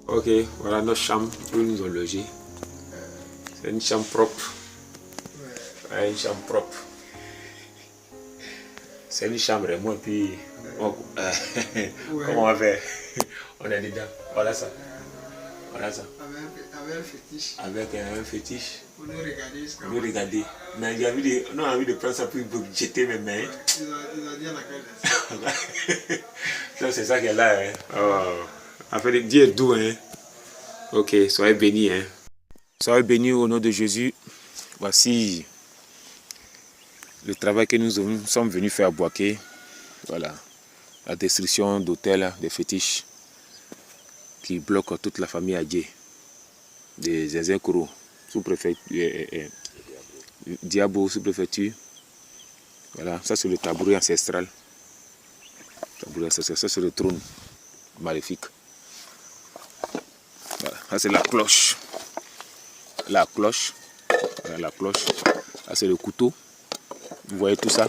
Ok, voilà notre chambre où nous ont logé. C'est une chambre propre. Ouais, une chambre propre. C'est une chambre et moi, puis comment on va faire? On est dedans. Voilà ça. Voilà ça. Avec un fétiche. Avec un fétiche. Pour nous regarder. Pour nous regarder. Mais j'ai envie on a envie de prendre ça pour jeter mes mains. Ouais, ils ont dit à la Ça, c'est ça qu'elle a. Hein. Oh. En fait, Dieu est doux. Hein. Ok, soyez bénis. Hein. Soyez bénis au nom de Jésus. Voici le travail que nous sommes venus faire à Boaké. Voilà. La destruction d'hôtels, des fétiches qui bloquent toute la famille Adjé. Des Zézin-Koro, sous-préfecture, Diabo, sous-préfecture. Voilà, ça c'est le tabouret ancestral. Ça c'est le trône maléfique. Voilà, ça c'est la cloche. La cloche. Voilà la cloche. Ça c'est le couteau. Vous voyez tout ça?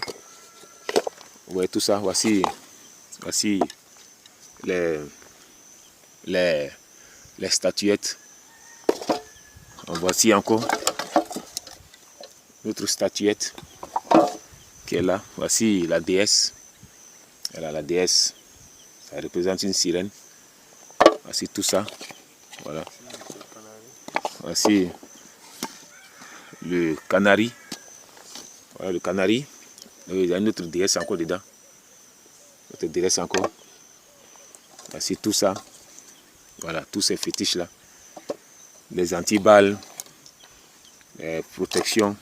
Vous voyez tout ça? Voici les statuettes. Voici encore notre statuette qui est là. Voici la déesse. Voilà la déesse. Ça représente une sirène. Voici tout ça. Voilà. Voici le canari. Voilà le canari. Il y a une autre déesse encore dedans. Notre déesse encore. Voici tout ça. Voilà, tous ces fétiches-là. Les antiballes, les protections.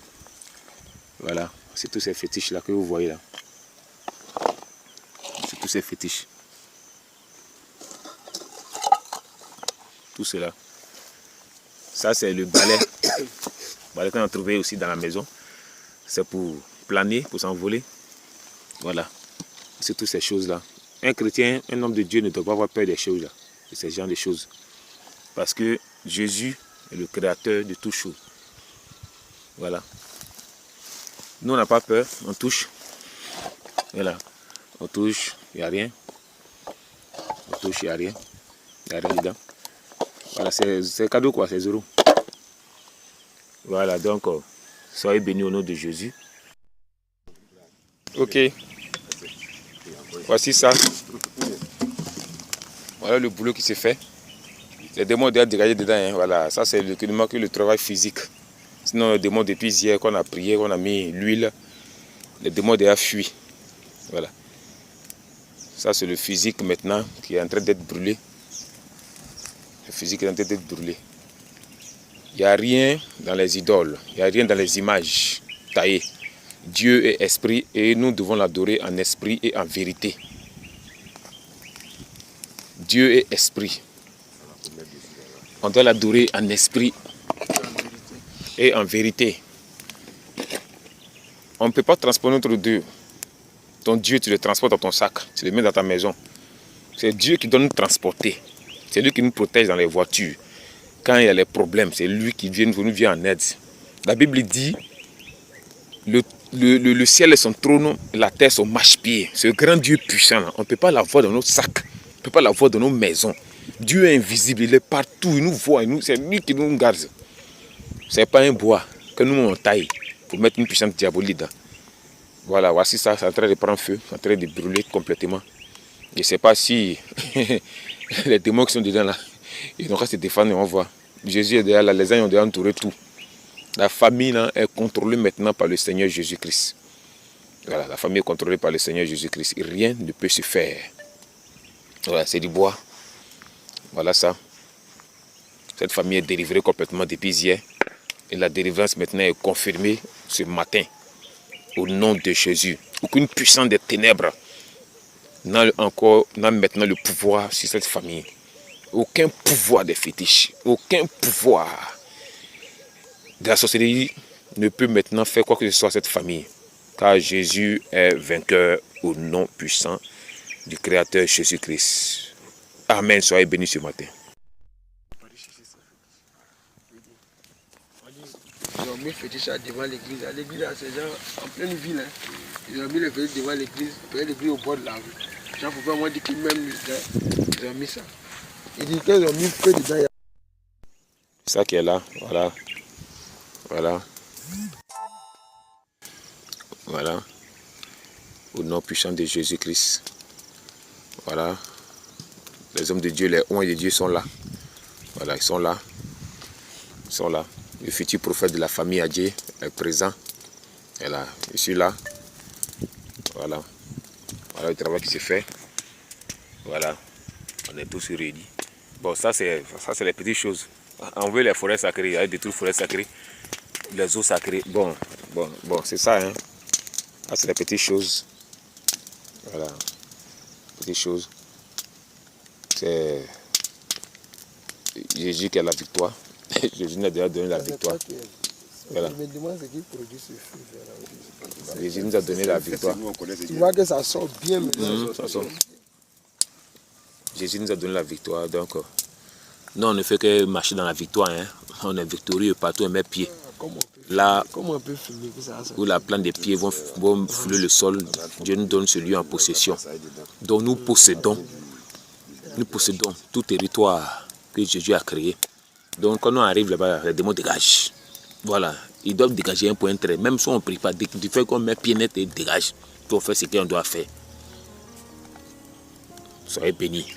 Voilà, c'est tous ces fétiches-là que vous voyez là. C'est tous ces fétiches. Tout cela. Ça, c'est le balai. Le balai qu'on a trouvé aussi dans la maison. C'est pour planer, pour s'envoler. Voilà. C'est toutes ces choses-là. Un chrétien, un homme de Dieu ne doit pas avoir peur des choses-là. De ces genres de choses. Parce que Jésus est le créateur de toutes choses. Voilà. Nous, on n'a pas peur. On touche. Voilà. On touche. Il n'y a rien. On touche, il n'y a rien. Il n'y a rien dedans. Voilà, c'est cadeau quoi, c'est zéro. Voilà, donc, soyez bénis au nom de Jésus. Ok. Voici ça. Voilà le boulot qui se fait. Les démons doivent dégager dedans. Hein. Voilà, ça c'est le travail physique. Sinon, les démons depuis hier qu'on a prié, qu'on a mis l'huile, les démons doivent fuir. Voilà. Ça c'est le physique maintenant qui est en train d'être brûlé. Le physique est en train d'être brûlé. Il n'y a rien dans les idoles, il n'y a rien dans les images taillées. Dieu est esprit et nous devons l'adorer en esprit et en vérité. Dieu est esprit. On doit l'adorer en esprit et en vérité. On ne peut pas transporter notre Dieu. Ton Dieu, tu le transportes dans ton sac, tu le mets dans ta maison. C'est Dieu qui doit nous transporter. C'est lui qui nous protège dans les voitures. Quand il y a les problèmes, c'est lui qui nous vient en aide. La Bible dit, le ciel est son trône, la terre son marchepied. Ce grand Dieu puissant, là, on ne peut pas l'avoir dans notre sac. On ne peut pas l'avoir dans nos maisons. Dieu est invisible, il est partout, il nous voit, c'est lui qui nous garde. Ce n'est pas un bois que nous on taille pour mettre une puissance diabolique dedans. Voilà, voici ça, c'est en train de prendre feu, c'est en train de brûler complètement. Je ne sais pas si les démons qui sont dedans là, ils n'ont qu'à se défendre et on voit. Jésus est derrière là, les anges ont déjà entouré tout. La famille là, est contrôlée maintenant par le Seigneur Jésus-Christ. Voilà, la famille est contrôlée par le Seigneur Jésus-Christ. Rien ne peut se faire. Voilà, c'est du bois. Voilà ça. Cette famille est délivrée complètement depuis hier. Et la délivrance maintenant est confirmée ce matin. Au nom de Jésus. Aucune puissance des ténèbres n'a maintenant le pouvoir sur cette famille. Aucun pouvoir des fétiches. Aucun pouvoir de la sorcellerie ne peut maintenant faire quoi que ce soit à cette famille. Car Jésus est vainqueur au nom puissant du Créateur Jésus-Christ. Amen. Soyez bénis ce matin. Ils ont mis le fétiche devant l'église. L'église, c'est genre en pleine ville. Hein. Ils ont mis le fétiche devant l'église, l'église au bord de la rue. Jean pouvait moi dire qu'ils même ils ont mis ça. Il dit qu'ils ont mis feu dedans. Ça qui est là, voilà. Voilà. Voilà. Au nom puissant de Jésus-Christ. Voilà. Les hommes de Dieu, les oins de Dieu sont là. Voilà, ils sont là. Ils sont là. Le futur prophète de la famille Adjé est présent. Et là, je suis là. Voilà. Voilà le travail qui se fait. Voilà. On est tous réunis. Bon, ça c'est les petites choses. On veut les forêts sacrées, il y a des trucs forêts sacrées, les eaux sacrées. Bon, c'est ça, hein. Ça c'est les petites choses. Voilà. Petites choses. C'est Jésus qui a la victoire. Jésus nous a déjà donné la victoire. Voilà. Je me demande ce qui produit ce feu. Jésus nous a donné la victoire. Tu vois que ça sort bien maintenant. Ça sort. Jésus nous a donné la victoire. Donc, nous, on ne fait que marcher dans la victoire. Hein. On est victorieux partout, on met pied. Là, comment on peut filmer que ça où la plante des pieds vont fouler le sol, Dieu nous donne ce lieu en possession. Donc nous possédons tout territoire que Jésus a créé. Donc quand on arrive là-bas, les démons dégagent. Voilà, ils doivent dégager un point très. Même si on ne prie pas, du fait qu'on met pied net et dégage pour faire ce qu'on doit faire. Soyez bénis.